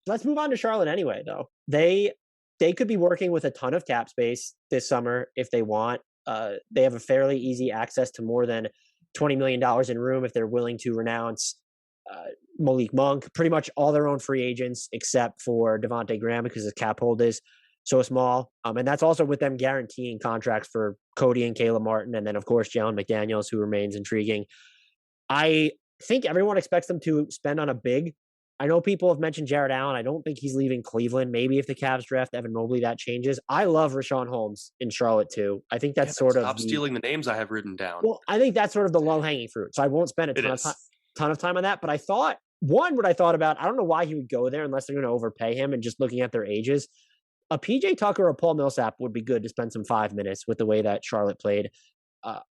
let's move on to Charlotte anyway, though. They could be working with a ton of cap space this summer if they want. They have a fairly easy access to more than $20 million in room if they're willing to renounce Malik Monk, pretty much all their own free agents except for Devontae Graham because his cap hold is so small. And that's also with them guaranteeing contracts for Cody and Caleb Martin. And then, of course, Jalen McDaniels, who remains intriguing. I think everyone expects them to spend on a big. I know people have mentioned Jarrett Allen. I don't think he's leaving Cleveland. Maybe if the Cavs draft Evan Mobley, that changes. I love Richaun Holmes in Charlotte, too. I think that's Stop stealing the names I have written down. Well, I think that's sort of the low-hanging fruit. So I won't spend a ton of time on that. But I thought, what I thought about, I don't know why he would go there unless they're going to overpay him, and just looking at their ages. A PJ Tucker or Paul Millsap would be good to spend some 5 minutes with the way that Charlotte played.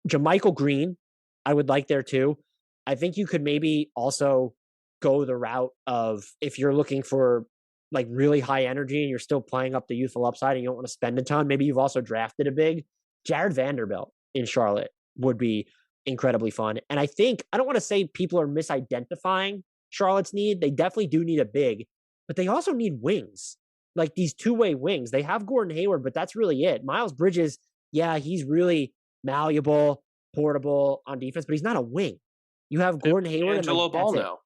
JaMychal Green, I would like there, too. I think you could maybe also go the route of, if you're looking for like really high energy and you're still playing up the youthful upside and you don't want to spend a ton, maybe you've also drafted a big. Jared Vanderbilt in Charlotte would be incredibly fun. And I think, I don't want to say people are misidentifying Charlotte's need. They definitely do need a big, but they also need wings, like these two-way wings. They have Gordon Hayward, but that's really it. Miles Bridges, yeah, he's really malleable, portable on defense, but he's not a wing. You have Gordon Hayward and like, Ball now.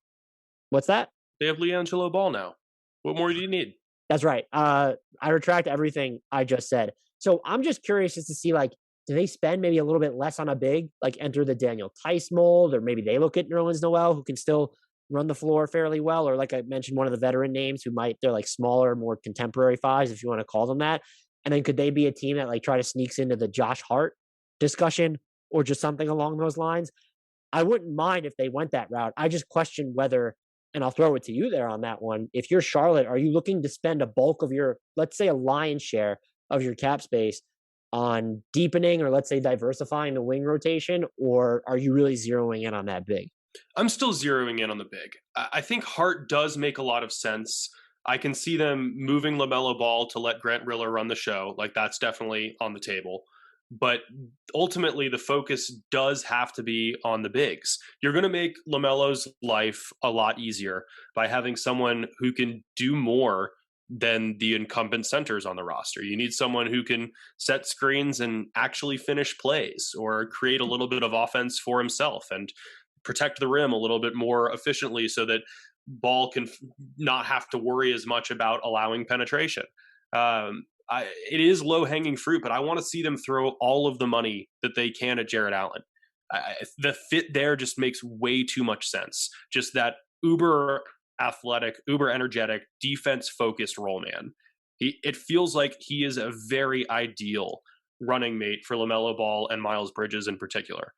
What's that? They have LiAngelo Ball now. What more do you need? That's right. I retract everything I just said. So I'm just curious just to see, like, do they spend maybe a little bit less on a big, like enter the Daniel Theis mold, or maybe they look at Nerlens Noel, who can still run the floor fairly well, or like I mentioned, one of the veteran names they're like smaller, more contemporary fives, if you want to call them that. And then could they be a team that like try to sneaks into the Josh Hart discussion or just something along those lines? I wouldn't mind if they went that route. I just question whether, and I'll throw it to you there on that one. If you're Charlotte, are you looking to spend a bulk of your, let's say a lion's share of your cap space on deepening or let's say diversifying the wing rotation, or are you really zeroing in on that big? I'm still zeroing in on the big. I think Hart does make a lot of sense. I can see them moving LaMelo Ball to let Grant Riller run the show. Like, that's definitely on the table. But ultimately, the focus does have to be on the bigs. You're going to make LaMelo's life a lot easier by having someone who can do more than the incumbent centers on the roster. You need someone who can set screens and actually finish plays, or create a little bit of offense for himself and protect the rim a little bit more efficiently so that Ball can not have to worry as much about allowing penetration. It is low-hanging fruit, but I want to see them throw all of the money that they can at Jarrett Allen. The fit there just makes way too much sense. Just that uber athletic, uber energetic, defense-focused role man. It feels like he is a very ideal running mate for LaMelo Ball and Miles Bridges in particular.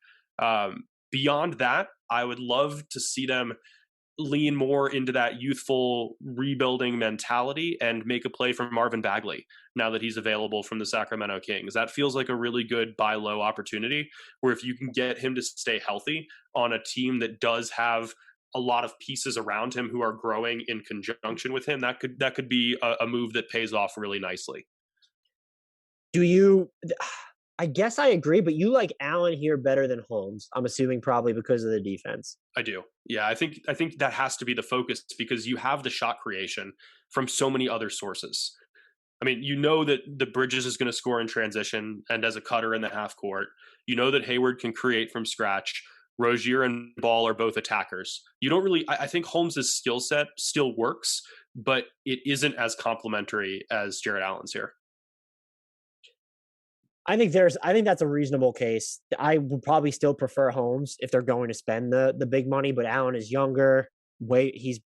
Beyond that, I would love to see them lean more into that youthful rebuilding mentality and make a play for Marvin Bagley now that he's available from the Sacramento Kings. That feels like a really good buy low opportunity, where if you can get him to stay healthy on a team that does have a lot of pieces around him who are growing in conjunction with him, that could be a move that pays off really nicely. I guess I agree, but you like Allen here better than Holmes, I'm assuming, probably because of the defense. I do. Yeah, I think that has to be the focus, because you have the shot creation from so many other sources. I mean, you know that the Bridges is going to score in transition and as a cutter in the half court. You know that Hayward can create from scratch. Rozier and Ball are both attackers. You don't really, I think Holmes' skill set still works, but it isn't as complementary as Jarrett Allen's here. I think that's a reasonable case. I would probably still prefer Holmes if they're going to spend the big money, but Allen is younger. He's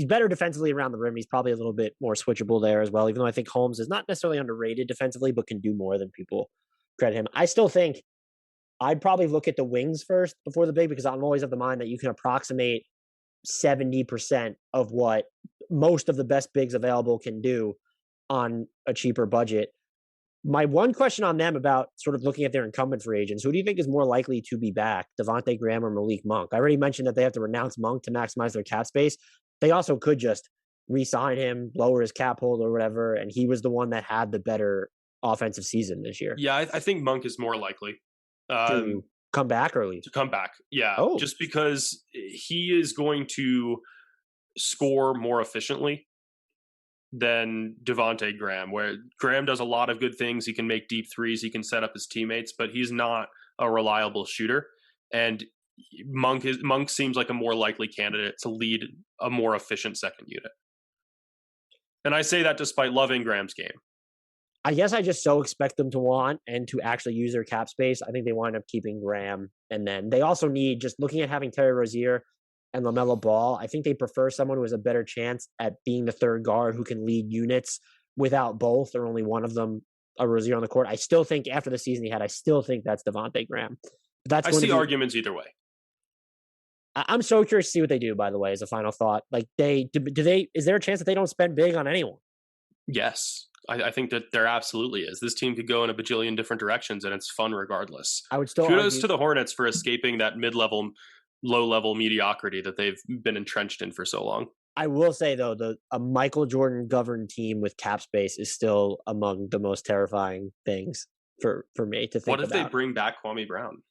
better defensively around the rim. He's probably a little bit more switchable there as well, even though I think Holmes is not necessarily underrated defensively, but can do more than people credit him. I still think I'd probably look at the wings first before the big, because I'm always of the mind that you can approximate 70% of what most of the best bigs available can do on a cheaper budget. My one question on them about sort of looking at their incumbent free agents, who do you think is more likely to be back, Devontae Graham or Malik Monk? I already mentioned that they have to renounce Monk to maximize their cap space. They also could just re-sign him, lower his cap hold or whatever, and he was the one that had the better offensive season this year. Yeah, I think Monk is more likely. To come back or leave? To come back, yeah. Just because he is going to score more efficiently than Devontae Graham, where Graham does a lot of good things. He can make deep threes. He can set up his teammates, but he's not a reliable shooter. And Monk seems like a more likely candidate to lead a more efficient second unit. And I say that despite loving Graham's game. I guess I just so expect them to want and to actually use their cap space. I think they wind up keeping Graham. And then they also need, just looking at having Terry Rozier and LaMelo Ball, I think they prefer someone who has a better chance at being the third guard who can lead units without both or only one of them, a Rozier on the court. I still think after the season he had, I still think that's Devontae Graham. I see arguments either way. I'm so curious to see what they do, by the way, as a final thought. Like, is there a chance that they don't spend big on anyone? Yes. I think that there absolutely is. This team could go in a bajillion different directions, and it's fun regardless. I would still kudos to the Hornets for escaping that mid-level, low-level mediocrity that they've been entrenched in for so long. I will say, though, a Michael Jordan-governed team with cap space is still among the most terrifying things for me to think about. What if they bring back Kwame Brown?